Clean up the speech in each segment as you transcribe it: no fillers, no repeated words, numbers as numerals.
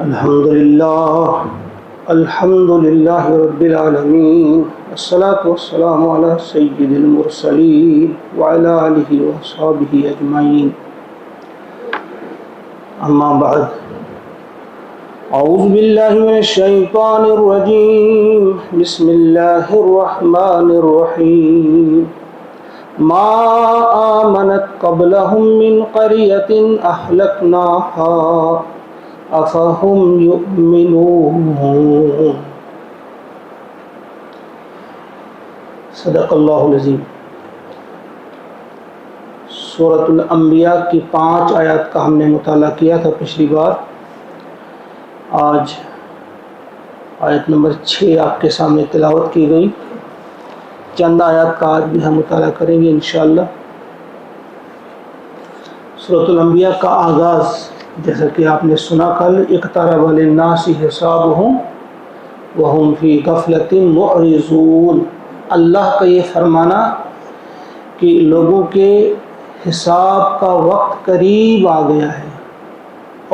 الحمد لله رب العالمين والصلاة والسلام على سيد المرسلين وعلى آله وصحبه أجمعين أما بعد أعوذ بالله من الشيطان الرجيم بسم الله الرحمن الرحيم ما آمنت قبلهم من قرية أهلكناها أفهم يؤمنون صدق اللہ العظیم۔ سورۃ الانبیاء کی 5 آیات کا ہم نے مطالعہ کیا تھا پچھلی بار۔ آج آیت نمبر 6 آپ کے سامنے تلاوت کی گئی۔ چند آیات کا آج بھی ہم مطالعہ کریں گے انشاءاللہ۔ سورۃ الانبیاء کا آغاز جیسا کہ آپ نے سنا کل، اقترب للناس حسابهم وهم فی غفلۃ معرضون، اللہ کا یہ فرمانا کہ لوگوں کے حساب کا وقت قریب آ گیا ہے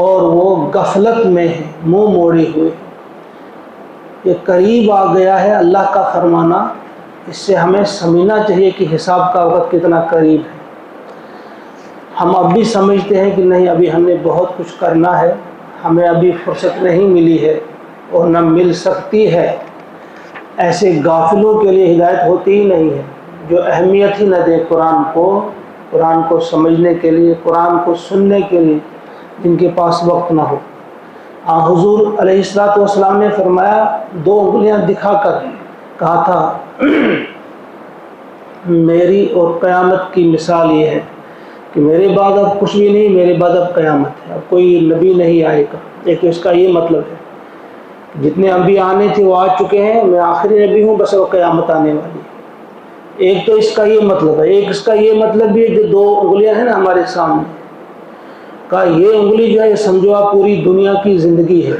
اور وہ غفلت میں ہے، منہ موڑے ہوئے۔ یہ قریب آ گیا ہے اللہ کا فرمانا، اس سے ہمیں سمجھنا چاہیے کہ حساب کا وقت کتنا قریب ہے۔ ہم اب بھی سمجھتے ہیں کہ نہیں، ابھی ہم نے بہت کچھ کرنا ہے، ہمیں ابھی فرصت نہیں ملی ہے اور نہ مل سکتی ہے۔ ایسے غافلوں کے لیے ہدایت ہوتی ہی نہیں ہے، جو اہمیت ہی نہ دے قرآن کو سمجھنے کے لیے، قرآن کو سننے کے لیے، جن کے پاس وقت نہ ہو۔ حضور علیہ السلام نے فرمایا، 2 انگلیاں دکھا کر کہا تھا میری اور قیامت کی مثال یہ ہے کہ میرے بعد اب کچھ بھی نہیں، میرے بعد اب قیامت ہے، اب کوئی نبی نہیں آئے گا۔ ایک اس کا یہ مطلب ہے، جتنے انبیاء آنے تھے وہ آ چکے ہیں، میں آخری نبی ہوں، بس وہ قیامت آنے والی ہے۔ ایک تو اس کا یہ مطلب ہے۔ ایک اس کا یہ مطلب بھی ہے، جو 2 انگلیاں ہیں نا ہمارے سامنے، کا یہ انگلی جو ہے سمجھو آپ پوری دنیا کی زندگی ہے،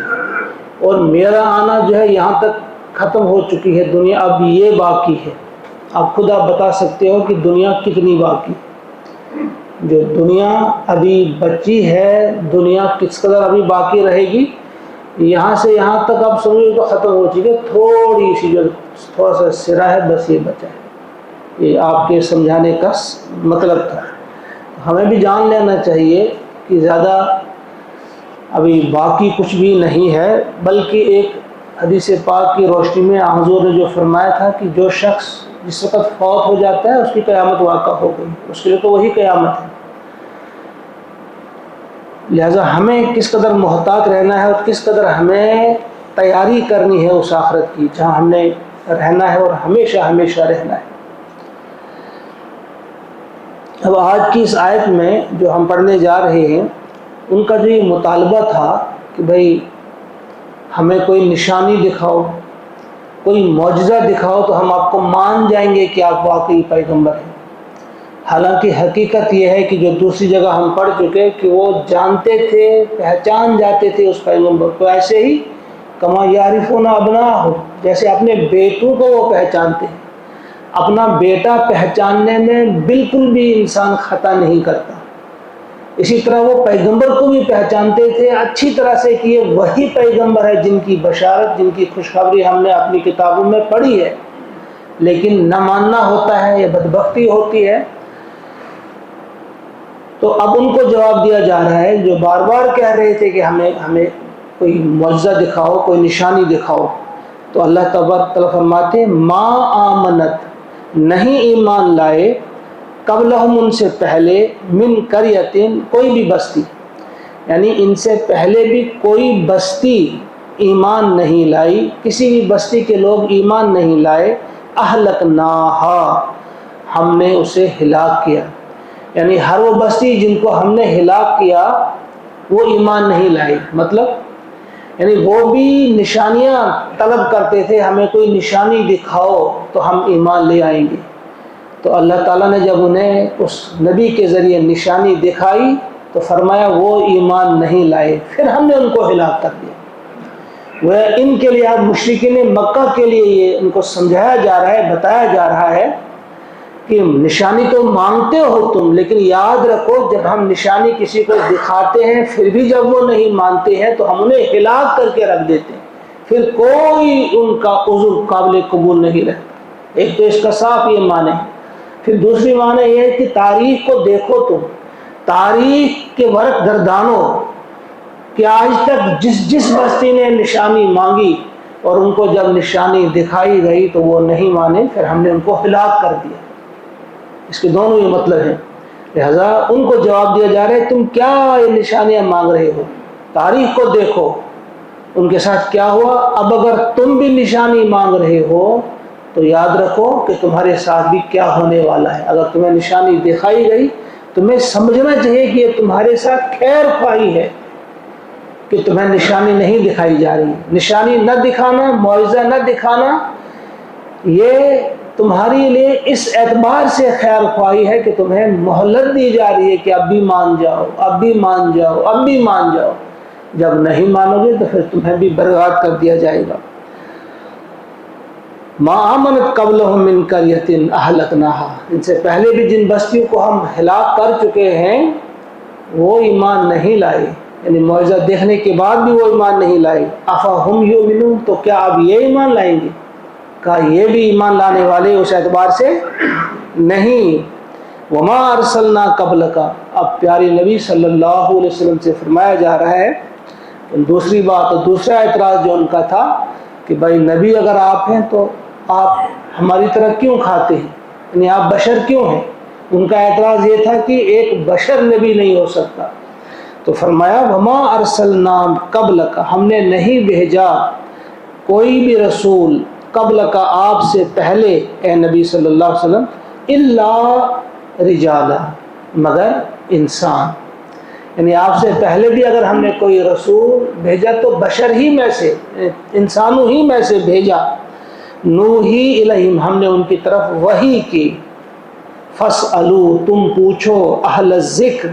اور میرا آنا جو ہے یہاں تک ختم ہو چکی ہے دنیا، اب یہ باقی ہے۔ اب خود آپ بتا سکتے ہو کہ دنیا کتنی باقی، جو دنیا ابھی بچی ہے، دنیا کس قدر ابھی باقی رہے گی، یہاں سے یہاں تک آپ سمجھو تو ختم ہو چکی ہے، تھوڑی سی جو تھوڑا سا سرا ہے، بس یہ بچا ہے۔ یہ آپ کے سمجھانے کا مطلب تھا۔ ہمیں بھی جان لینا چاہیے کہ زیادہ ابھی باقی کچھ بھی نہیں ہے، بلکہ ایک حدیث پاک کی روشنی میں حضور نے جو فرمایا تھا کہ جو شخص جس وقت فوت ہو جاتا ہے اس کی قیامت واقع ہو گئی، اس کے لیے تو وہی قیامت ہے۔ لہذا ہمیں کس قدر محتاط رہنا ہے اور کس قدر ہمیں تیاری کرنی ہے اس آخرت کی جہاں ہم نے رہنا ہے اور ہمیشہ ہمیشہ رہنا ہے۔ اب آج کی اس آیت میں جو ہم پڑھنے جا رہے ہیں، ان کا جو یہ مطالبہ تھا کہ بھئی ہمیں کوئی نشانی دکھاؤ، کوئی معجزہ دکھاؤ تو ہم آپ کو مان جائیں گے کہ آپ واقعی پیغمبر ہیں۔ حالانکہ حقیقت یہ ہے کہ جو دوسری جگہ ہم پڑھ چکے کہ وہ جانتے تھے، پہچان جاتے تھے اس پیغمبر کو، ایسے ہی کما یعرفون ابناءہم، جیسے اپنے بیٹوں کو وہ پہچانتے ہیں۔ اپنا بیٹا پہچاننے میں بالکل بھی انسان خطا نہیں کرتا، اسی طرح وہ پیغمبر کو بھی پہچانتے تھے اچھی طرح سے کہ یہ وہی پیغمبر ہے جن کی بشارت، جن کی خوشخبری ہم نے اپنی کتابوں میں پڑھی ہے، لیکن نہ ماننا ہوتا ہے، یہ بدبختی ہوتی ہے۔ تو اب ان کو جواب دیا جا رہا ہے جو بار بار کہہ رہے تھے کہ ہمیں کوئی معجزہ دکھاؤ، کوئی نشانی دکھاؤ، تو اللہ تبارک تعالیٰ فرماتے ہیں ما آمنت، نہیں ایمان لائے، قبلہم ان سے پہلے، من قریۃ کوئی بھی بستی، یعنی ان سے پہلے بھی کوئی بستی ایمان نہیں لائی، کسی بھی بستی کے لوگ ایمان نہیں لائے، اہلکناہا، ہم نے اسے ہلاک کیا۔ یعنی ہر وہ بستی جن کو ہم نے ہلاک کیا وہ ایمان نہیں لائی، مطلب یعنی وہ بھی نشانیاں طلب کرتے تھے، ہمیں کوئی نشانی دکھاؤ تو ہم ایمان لے آئیں گے۔ تو اللہ تعالیٰ نے جب انہیں اس نبی کے ذریعے نشانی دکھائی تو فرمایا وہ ایمان نہیں لائے، پھر ہم نے ان کو ہلاک کر دیا۔ وہ ان کے لیے، اب مشرکین مکہ کے لیے یہ ان کو سمجھایا جا رہا ہے، بتایا جا رہا ہے کہ نشانی تو مانگتے ہو تم، لیکن یاد رکھو جب ہم نشانی کسی کو دکھاتے ہیں پھر بھی جب وہ نہیں مانتے ہیں تو ہم انہیں ہلاک کر کے رکھ دیتے ہیں، پھر کوئی ان کا عذر قابل قبول نہیں رہتا۔ ایک تو اس کا صاف یہ معنی ہے۔ پھر دوسری معنی یہ ہے کہ تاریخ کو دیکھو، تم تاریخ کے ورق گردانو کہ آج تک جس بستی نے نشانی مانگی اور ان کو جب نشانی دکھائی گئی تو وہ نہیں مانے، پھر ہم نے ان کو ہلاک کر دیا۔ اس کے دونوں یہ مطلب ہیں، لہذا ان کو جواب دیا جا رہا ہے تم کیا یہ نشانیاں مانگ رہے ہو، تاریخ کو دیکھو ان کے ساتھ کیا ہوا۔ اب اگر تم بھی نشانی مانگ رہے ہو تو یاد رکھو کہ تمہارے ساتھ بھی کیا ہونے والا ہے۔ اگر تمہیں نشانی دکھائی گئی تمہیں سمجھنا چاہیے کہ یہ تمہارے ساتھ خیر خواہی ہے کہ تمہیں نشانی نہیں دکھائی جا رہی۔ نشانی نہ دکھانا، معجزہ نہ دکھانا، یہ تمہارے لیے اس اعتبار سے خیر خواہی ہے کہ تمہیں مہلت دی جا رہی ہے کہ اب بھی مان جاؤ، اب بھی مان جاؤ، اب بھی مان جاؤ۔ جب نہیں مانو گے تو پھر تمہیں بھی برباد کر دیا جائے گا۔ ما آمنت قبلہم من قریۃ اہلکناھا، ان سے پہلے بھی جن بستیوں کو ہم ہلاک کر چکے ہیں وہ ایمان نہیں لائے، یعنی معجزہ دیکھنے کے بعد بھی وہ ایمان نہیں لائے۔ افہم یؤمنون، تو کیا اب یہ ایمان لائیں گے؟ کہا یہ بھی ایمان لانے والے اس اعتبار سے نہیں۔ وما ارسلنا قبلک، اب پیارے نبی صلی اللہ علیہ وسلم سے فرمایا جا رہا ہے دوسری بات، دوسرا اعتراض جو ان کا تھا کہ بھائی نبی اگر آپ ہیں تو آپ ہماری طرح کیوں کھاتے ہیں، یعنی آپ بشر کیوں ہیں؟ ان کا اعتراض یہ تھا کہ ایک بشر نبی نہیں ہو سکتا، تو فرمایا وما ارسلنا قبلک، ہم نے نہیں بھیجا کوئی بھی رسول قبل کا آپ سے پہلے اے نبی صلی اللہ علیہ وسلم الا رجالا، مگر انسان، یعنی آپ سے پہلے بھی اگر ہم نے کوئی رسول بھیجا تو بشر ہی میں سے، انسانوں ہی میں سے بھیجا۔ نوحی الیہم، ہم نے ان کی طرف وحی کی۔ فاسألوا، تم پوچھو، اہل الذکر،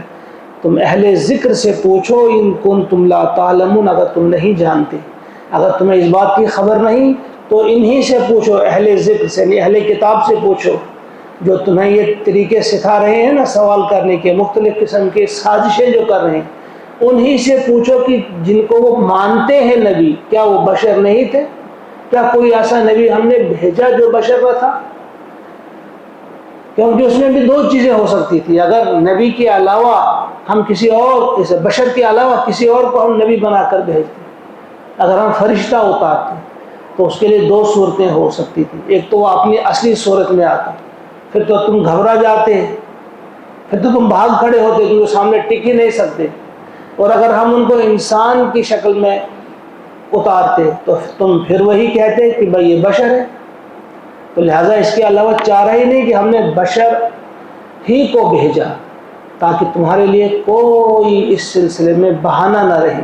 تم اہل ذکر سے پوچھو، ان کنتم لا تعلمون، اگر تم نہیں جانتے، اگر تمہیں اس بات کی خبر نہیں تو انہی سے پوچھو، اہل ذکر سے، یعنی اہل کتاب سے پوچھو، جو تمہیں یہ طریقے سکھا رہے ہیں نا سوال کرنے کے، مختلف قسم کے سازشیں جو کر رہے ہیں، انہی سے پوچھو کہ جن کو وہ مانتے ہیں نبی، کیا وہ بشر نہیں تھے؟ کیا کوئی ایسا نبی ہم نے بھیجا جو بشر کا تھا؟ کیونکہ اس میں بھی دو چیزیں ہو سکتی تھی، اگر نبی کے علاوہ ہم کسی اور، اس بشر کے علاوہ کسی اور کو ہم نبی بنا کر بھیجتے، اگر ہم فرشتہ اتارتے تو اس کے لیے دو صورتیں ہو سکتی تھی۔ ایک تو وہ اپنی اصلی صورت میں آتا، پھر تو تم گھبرا جاتے، پھر تو تم بھاگ کھڑے ہوتے کیونکہ سامنے ٹک ہی نہیں سکتے، اور اگر ہم ان کو انسان کی شکل میں اتارتے تو تم پھر وہی کہتے کہ بھائی یہ بشر ہے۔ تو لہٰذا اس کے علاوہ چارہ ہی نہیں کہ ہم نے بشر ہی کو بھیجا تاکہ تمہارے لیے کوئی اس سلسلے میں بہانہ نہ رہے۔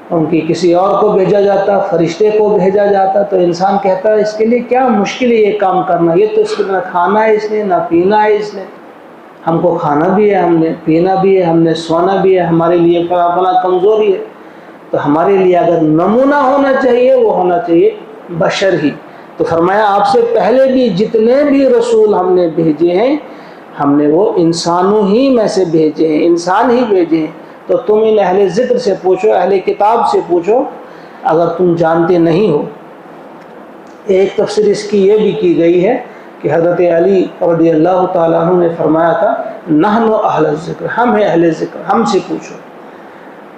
ان کی کسی اور کو بھیجا جاتا، فرشتے کو بھیجا جاتا، تو انسان کہتا ہے اس کے لیے کیا مشکل ہے یہ کام کرنا، یہ تو اس کو نہ کھانا ہے اس نے نہ پینا ہے اس نے، ہم کو کھانا بھی ہے، ہم نے پینا بھی ہے، ہم نے سونا بھی ہے، ہمارے لیے فلاں کمزوری ہے۔ تو ہمارے لیے اگر نمونہ ہونا چاہیے وہ ہونا چاہیے بشر ہی۔ تو فرمایا آپ سے پہلے بھی جتنے بھی رسول ہم نے بھیجے ہیں ہم نے وہ انسانوں ہی میں سے بھیجے ہیں، انسان ہی بھیجے ہیں۔ تو تم ان اہل ذکر سے پوچھو، اہل کتاب سے پوچھو اگر تم جانتے نہیں ہو۔ ایک تفسیر اس کی یہ بھی کی گئی ہے کہ حضرت علی رضی اللہ تعالیٰ عنہ نے فرمایا تھا نحن اہل الذکر، ہم ہیں اہل ذکر، ہم سے پوچھو،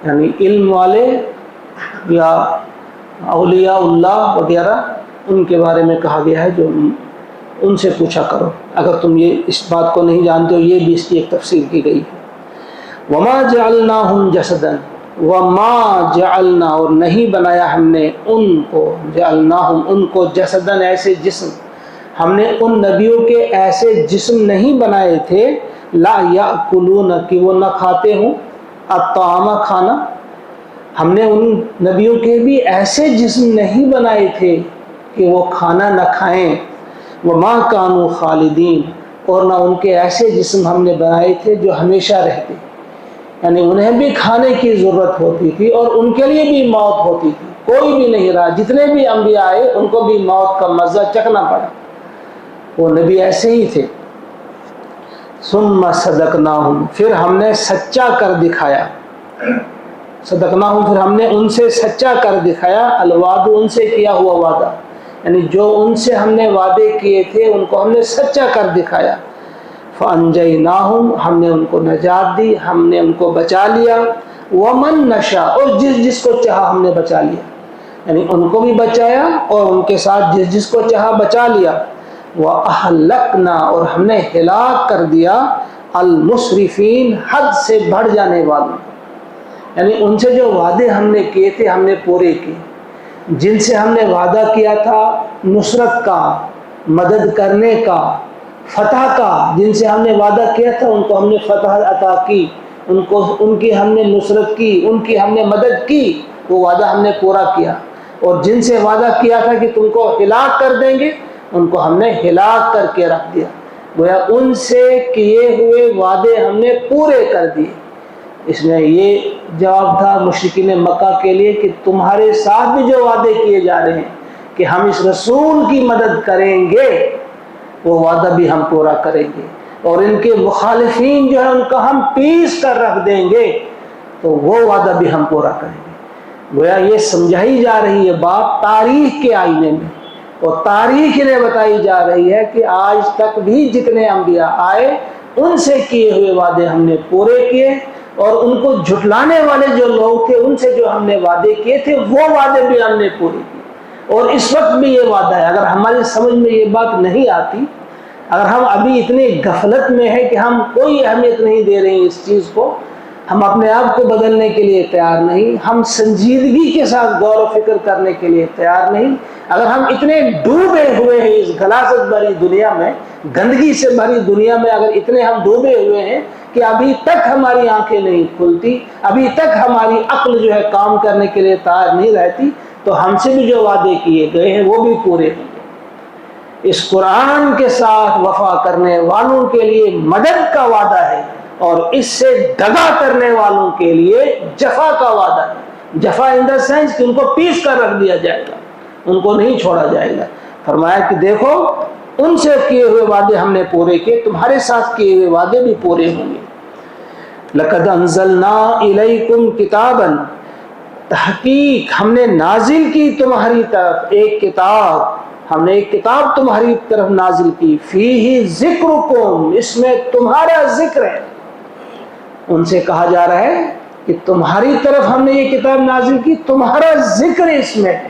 یعنی علم والے یا اولیاء اللہ وغیرہ ان کے بارے میں کہا گیا ہے جو ان سے پوچھا کرو اگر تم یہ اس بات کو نہیں جانتے ہو۔ یہ بھی اس کی ایک تفسیر کی گئی ہے۔ وما جعلناہم جسدا، وما جعلنا، اور نہیں بنایا ہم نے ان کو، جعلناہم ان کو، جسدا ایسے جسم، ہم نے ان نبیوں کے ایسے جسم نہیں بنائے تھے لا یاکلون، کہ وہ نہ کھاتے ہوں الطعام، کھانا، ہم نے ان نبیوں کے بھی ایسے جسم نہیں بنائے تھے کہ وہ کھانا نہ کھائیں، وما کانوا خالدین، اور نہ ان کے ایسے جسم ہم نے بنائے تھے جو ہمیشہ رہتے، یعنی انہیں بھی کھانے کی ضرورت ہوتی تھی اور ان کے لیے بھی موت ہوتی تھی، کوئی بھی نہیں رہا، جتنے بھی انبیاء آئے ان کو بھی موت کا مزہ چکھنا پڑا۔ وہ نبی ایسے ہی تھے. ثم صدقناہم، پھر ہم نے سچا کر دکھایا. صدقناہم، پھر ہم نے ان سے سچا کر دکھایا. الوعد، ان سے کیا ہوا وعدہ، یعنی جو ان سے ہم نے وعدے کیے تھے ان کو ہم نے سچا کر دکھایا. فانجیناہم، ہم نے ان کو نجات دی، ہم نے ان کو بچا لیا. ومن نشاء، اور جس کو چاہا ہم نے بچا لیا، یعنی ان کو بھی بچایا اور ان کے ساتھ جس کو چاہا بچا لیا. وَأَهْلَكْنَا، اور ہم نے ہلاک کر دیا المسرفین، حد سے بڑھ جانے والوں. یعنی ان سے جو وعدے ہم نے کیے تھے ہم نے پورے کیے. جن سے ہم نے وعدہ کیا تھا نصرت کا، مدد کرنے کا، فتح کا، جن سے ہم نے وعدہ کیا تھا ان کو ہم نے فتح عطا کی، ان کی ہم نے نصرت کی، ان کی ہم نے مدد کی، وہ وعدہ ہم نے پورا کیا. اور جن سے وعدہ کیا تھا کہ تم کو ہلاک کر دیں گے ان کو ہم نے ہلاک کر کے رکھ دیا. گویا ان سے کیے ہوئے وعدے ہم نے پورے کر دیے. اس میں یہ جواب تھا مشرکین مکہ کے لیے کہ تمہارے ساتھ بھی جو وعدے کیے جا رہے ہیں کہ ہم اس رسول کی مدد کریں گے وہ وعدہ بھی ہم پورا کریں گے، اور ان کے مخالفین جو ہے ان کا ہم پیس کر رکھ دیں گے تو وہ وعدہ بھی ہم پورا کریں گے. گویا یہ سمجھائی جا رہی ہے بات تاریخ کے آئینے میں، اور تاریخ انہیں بتائی جا رہی ہے کہ آج تک بھی جتنے انبیاء آئے ان سے کیے ہوئے وعدے ہم نے پورے کیے، اور ان کو جھٹلانے والے جو لوگ تھے ان سے جو ہم نے وعدے کیے تھے وہ وعدے بھی ہم نے پورے کیے. اور اس وقت بھی یہ وعدہ ہے. اگر ہماری سمجھ میں یہ بات نہیں آتی، اگر ہم ابھی اتنی غفلت میں ہیں کہ ہم کوئی اہمیت نہیں دے رہے ہیں اس چیز کو، ہم اپنے آپ کو بدلنے کے لیے تیار نہیں، ہم سنجیدگی کے ساتھ غور و فکر کرنے کے لیے تیار نہیں، اگر ہم اتنے ڈوبے ہوئے ہیں اس غلاظت بھری دنیا میں، گندگی سے بھری دنیا میں، اگر اتنے ہم ڈوبے ہوئے ہیں کہ ابھی تک ہماری آنکھیں نہیں کھلتی، ابھی تک ہماری عقل جو ہے کام کرنے کے لیے تیار نہیں رہتی، تو ہم سے بھی جو وعدے کیے گئے ہیں وہ بھی پورے ہوں گے. اس قرآن کے ساتھ وفا کرنے والوں کے لیے مدد کا وعدہ ہے، اور اس سے دغا کرنے والوں کے لیے جفا کا وعدہ ہے. جفا ان دا سینس کہ ان کو پیس کر رکھ دیا جائے گا، ان کو نہیں چھوڑا جائے گا. فرمایا کہ دیکھو ان سے کیے ہوئے وعدے ہم نے پورے کیے، تمہارے ساتھ کیے ہوئے وعدے بھی پورے ہوں گے. لَقَدْ أَنزَلْنَا إِلَيْكُمْ كِتَابًا، تحقیق ہم نے نازل کی تمہاری طرف ایک کتاب، ہم نے ایک کتاب تمہاری طرف نازل کی. فیہ ذکرکم، اس میں تمہارا ذکر ہے. ان سے کہا جا رہا ہے کہ تمہاری طرف ہم نے یہ کتاب نازل کی، تمہارا ذکر اس میں ہے.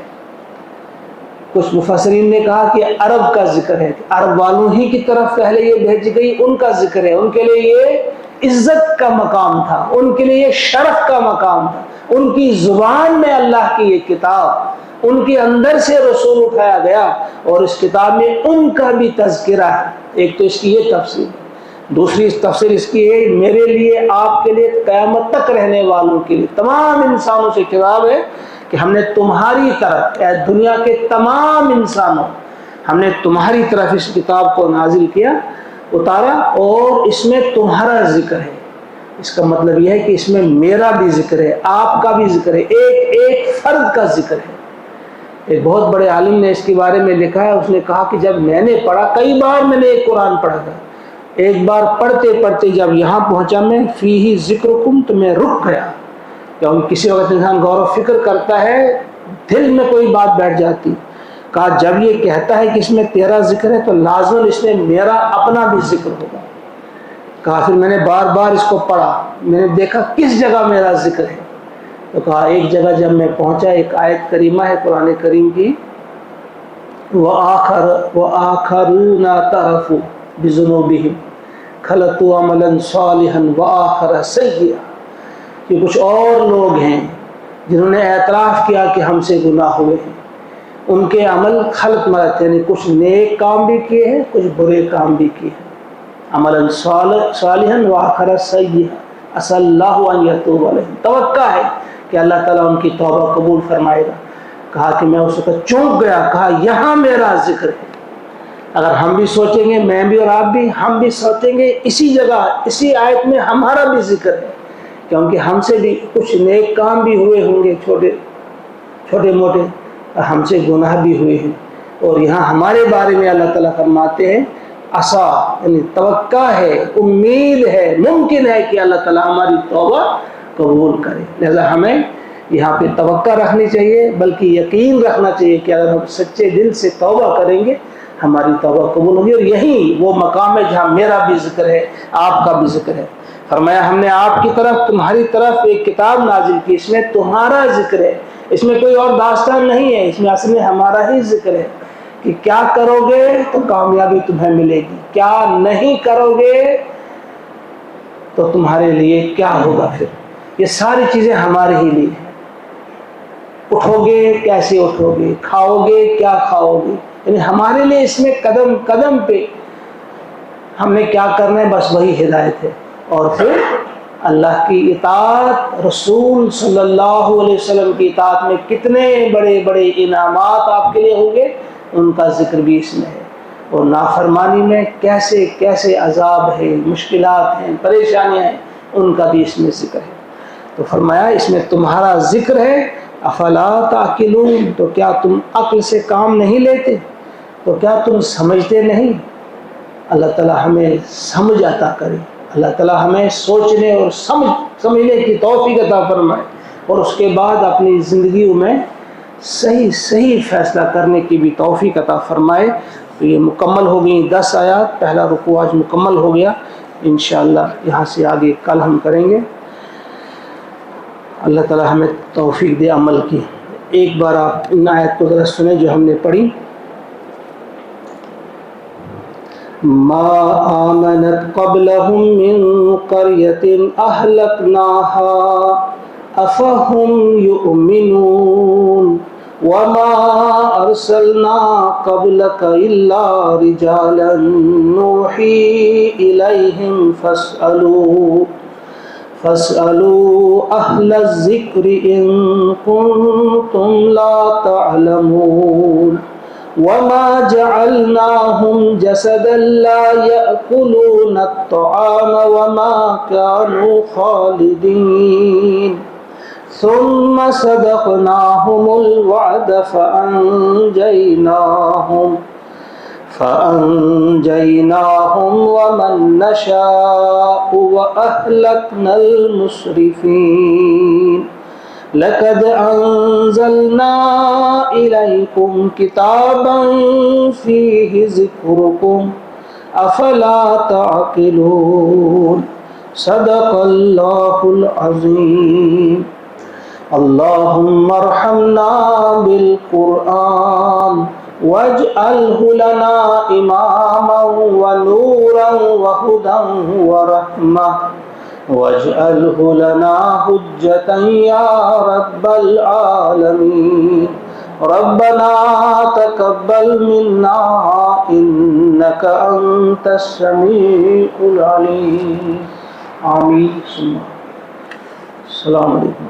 کچھ مفسرین نے کہا کہ عرب کا ذکر ہے، عرب والوں ہی کی طرف پہلے یہ بھیجی گئی، ان کا ذکر ہے. ان کے لیے یہ عزت کا مقام تھا، ان کے لیے یہ شرف کا مقام تھا. ان کی زبان میں اللہ کی یہ کتاب، ان کے اندر سے رسول اٹھایا گیا، اور اس کتاب میں ان کا بھی تذکرہ ہے. ایک تو اس کی یہ تفسیر، دوسری تفسیر اس کی ہے میرے لیے، آپ کے لیے، قیامت تک رہنے والوں کے لیے، تمام انسانوں سے کتاب ہے کہ ہم نے تمہاری طرف، اے دنیا کے تمام انسانوں، ہم نے تمہاری طرف اس کتاب کو نازل کیا، اتارا، اور اس میں تمہارا ذکر ہے. اس کا مطلب یہ ہے کہ اس میں میرا بھی ذکر ہے، آپ کا بھی ذکر ہے، ایک ایک فرد کا ذکر ہے. ایک بہت بڑے عالم نے اس کے بارے میں لکھا ہے، اس نے کہا کہ جب میں نے پڑھا، کئی بار میں نے ایک قرآن پڑھا تھا، ایک بار پڑھتے پڑھتے جب یہاں پہنچا میں فیہ ذکرکم، تو میں رک گیا. کیونکہ کسی وقت انسان غور و فکر کرتا ہے، دل میں کوئی بات بیٹھ جاتی. کہا جب یہ کہتا ہے کہ اس میں تیرا ذکر ہے تو لازم اس میں میرا اپنا بھی ذکر ہوگا. کہا پھر میں نے بار بار اس کو پڑھا، میں نے دیکھا کس جگہ میرا ذکر ہے. تو کہا ایک جگہ جب میں پہنچا، ایک آیت کریمہ ہے قرآن کریم کی، وَآخَرُونَ اعْتَرَفُوا بِذُنُوبِهِمْ خَلَطُوا عَمَلًا صَالِحًا وَآخَرَ سَيِّئًا، کہ کچھ اور لوگ ہیں جنہوں نے اعتراف کیا کہ ہم سے گناہ ہوئے ہیں، ان کے عمل خلط ملط، یعنی کچھ نیک کام بھی کیے ہیں، کچھ برے کام بھی کیے ہیں. عملاً صالحا وآخر سیئا عسى اللہ ان یتوب علیہم، توقع ہے کہ اللہ تعالیٰ ان کی توبہ قبول فرمائے گا. کہا کہ میں اس وقت چونک گیا، کہا یہاں میرا ذکر ہے. اگر ہم بھی سوچیں گے، میں بھی اور آپ بھی، ہم بھی سوچیں گے اسی جگہ، اسی آیت میں ہمارا بھی ذکر ہے، کیونکہ ہم سے بھی کچھ نیک کام بھی ہوئے ہوں گے، چھوٹے موٹے، ہم سے گناہ بھی ہوئے ہیں، اور یہاں ہمارے بارے میں اللہ تعالیٰ فرماتے ہیں عسا، یعنی توقع ہے، امید ہے، ممکن ہے کہ اللہ تعالیٰ ہماری توبہ قبول کرے۔ لہذا ہمیں یہاں پہ توقع رکھنی چاہیے، بلکہ یقین رکھنا چاہیے کہ اگر ہم سچے دل سے توبہ کریں گے ہماری توبہ قبول ہوگی۔ اور یہی وہ مقام ہے جہاں میرا بھی ذکر ہے، آپ کا بھی ذکر ہے۔ فرمایا ہم نے آپ کی طرف، تمہاری طرف ایک کتاب نازل کی، اس میں تمہارا ذکر ہے، اس میں کوئی اور داستان نہیں ہے، اس میں اصل میں ہمارا ہی ذکر ہے کہ کیا کرو گے تو کامیابی تمہیں ملے گی، کیا نہیں کرو گے تو تمہارے لیے کیا ہوگا۔ پھر یہ ساری چیزیں ہمارے ہی لیے ہیں۔ اٹھو گے کیسے اٹھو گے، کھاؤ گے کیا کھاؤ گے، یعنی ہمارے لیے اس میں قدم قدم پہ ہم نے کیا کرنا ہے، بس وہی ہدایت ہے۔ اور پھر اللہ کی اطاعت، رسول صلی اللہ علیہ وسلم کی اطاعت میں کتنے بڑے بڑے انعامات آپ کے لیے ہوں گے، ان کا ذکر بھی اس میں ہے۔ اور نافرمانی میں کیسے کیسے عذاب ہے، مشکلات ہیں، پریشانیاں ہیں، ان کا بھی اس میں ذکر ہے۔ تو فرمایا اس میں تمہارا ذکر ہے، افلا تعقلون، تو کیا تم عقل سے کام نہیں لیتے، تو کیا تم سمجھتے نہیں۔ اللہ تعالیٰ ہمیں سمجھ عطا کرے، اللہ تعالیٰ ہمیں سوچنے اور سمجھنے کی توفیق عطا فرمائے، اور اس کے بعد اپنی زندگیوں میں صحیح فیصلہ کرنے کی بھی توفیق عطا فرمائے۔ تو یہ مکمل ہو گئی 10 آیات، پہلا رکوع آج مکمل ہو گیا۔ انشاءاللہ یہاں سے آگے کل ہم کریں گے۔ اللہ تعالیٰ ہمیں توفیق دے عمل کی۔ ایک بار آپ ان آیت کو ذرا سنیں جو ہم نے پڑھی۔ ما آمنت قبلهم من قرية أهلكناها أفهم يؤمنون وما أرسلنا قبلك إلا رجالا نوحي إليهم فاسألوا أهل الذكر إن كنتم لا تعلمون وما جعلناهم جسدا لا يأكلون الطعام وما كانوا خالدين ثم صدقناهم الوعد فأنجيناهم ومن نشاء وأهلكنا المسرفين لقد أنزلنا إليكم كتابا فيه ذكركم أفلا تعقلون صدق الله العظيم اللهم ارحمنا بالقرآن واجعله لنا إماما ونورا وهدى ورحمة واجعله لنا حجة يا رب العالمين ربنا تقبل منا إنك أنت السميع العليم آمين السلام علیکم۔